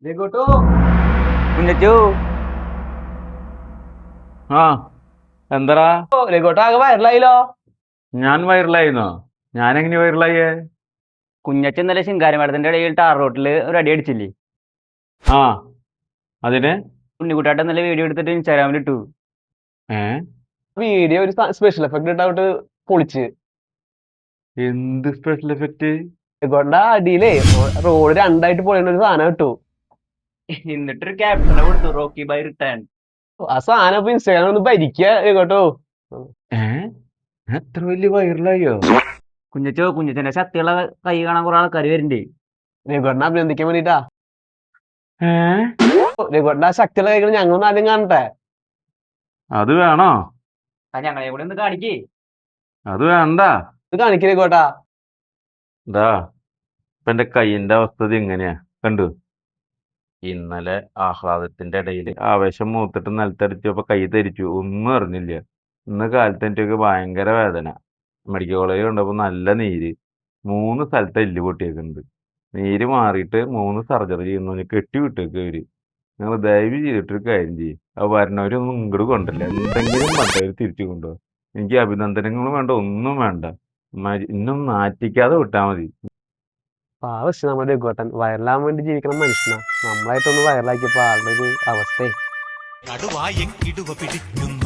രഘുട്ടോ കുഞ്ഞച്ചു ആ എന്തടാ രഘുട്ടോ ആകെ വൈറലായില്ലോ. ഞാൻ വൈറലായിരുന്നോ? ഞാനെങ്ങനെ വൈറലായേ? കുഞ്ഞച്ചു ഇന്നലെ ശിങ്കാരമേളത്തിന്റെ ഇടയിൽ ടാർ റോട്ടില് ഒരു അടി അടിച്ചില്ലേ? ആ അതിന് ഉണ്ണിക്കുട്ടായിട്ട് ഇന്നലെ വീഡിയോ എടുത്തിട്ട് ഇൻസ്റ്റാഗ്രാമിൽ ഇട്ടു. ഏ വീഡിയോ ഒരു സ്പെഷ്യൽ എഫക്ട് ഇട്ടായിട്ട് പൊളിച്ച്. എന്ത് സ്പെഷ്യൽ എഫക്റ്റ്? രഘുട്ട അടിയിലേ റോഡ് രണ്ടായിട്ട് പൊളിയുന്ന ഒരു സാധനം കിട്ടു. എന്നിട്ടൊരു ക്യാപ്ഷനെ കൊടുത്തു, റോക്കി ബൈ റിട്ടേൺ. ആ സാധനം ഇപ്പൊ ഇൻസ്റ്റാഗ്രാം ഒന്ന് ഭരിക്കുക രഘുട്ടോ. ഏ എത്ര വലിയ വൈറലായോ? കുഞ്ഞച്ചന്റെ ശക്തിയുള്ള കൈ കാണാൻ കുറെ ആൾക്കാർ വരുന്നുണ്ട്. രഘുട്ടനെ അഭിനന്ദിക്കാൻ വേണ്ടിട്ടാ. ഏ രഘുട്ട ആ ശക്തിയുള്ള കൈകൾ ഞങ്ങളൊന്ന് ആദ്യം കാണട്ടെ. അത് വേണോ? ഞങ്ങളെ കൂടെ ഒന്ന് കാണിക്കേ. അത് വേണ്ട. ഇത് കാണിക്കേ രഘുട്ടാ. ഇതാ ഇപ്പൊ എന്റെ കൈയിന്റെ അവസ്ഥ ഇത് ഇങ്ങനെയാ, കണ്ടു? ഇന്നലെ ആഹ്ലാദത്തിന്റെ ഇടയിൽ ആവേശം മൂത്തിട്ട് നിലത്തടിച്ചപ്പോ കൈ ധരിച്ചു, ഒന്നും അറിഞ്ഞില്ല. ഇന്ന് കാലത്ത് എനിക്ക് ഭയങ്കര വേദന. മെഡിക്കൽ കോളേജിൽ കണ്ടപ്പോ നല്ല നീര്, 3 സ്ഥലത്ത് എല്ല് പൊട്ടിയേക്കുന്നുണ്ട്. നീര് മാറിയിട്ട് 3 സർജറി ചെയ്യുന്നു കെട്ടി വിട്ടേക്ക് അവര്. നിങ്ങൾ ദയവ് ചെയ്തിട്ടൊരു കാര്യം ചെയ്യും, അത് വരണവരൊന്നും ഇങ്ങോട്ട് കൊണ്ടല്ല, എന്തെങ്കിലും പണ്ടവർ തിരിച്ചു കൊണ്ടുപോകും. എനിക്ക് അഭിനന്ദനങ്ങളും വേണ്ട, ഒന്നും വേണ്ട. ഇന്നും നാറ്റിക്കാതെ വിട്ടാൽ മതി. പാവശ്യം നമ്മുടെ രഘുട്ടൻ വൈറലാകാൻ വേണ്ടി ജീവിക്കുന്ന മനുഷ്യനാ. നമ്മളായിട്ടൊന്ന് വൈറലാക്കിയപ്പോ ആളുടെ ഒരു അവസ്ഥയെ കടുവായെങ്കിടുവ പിടിക്കുന്നു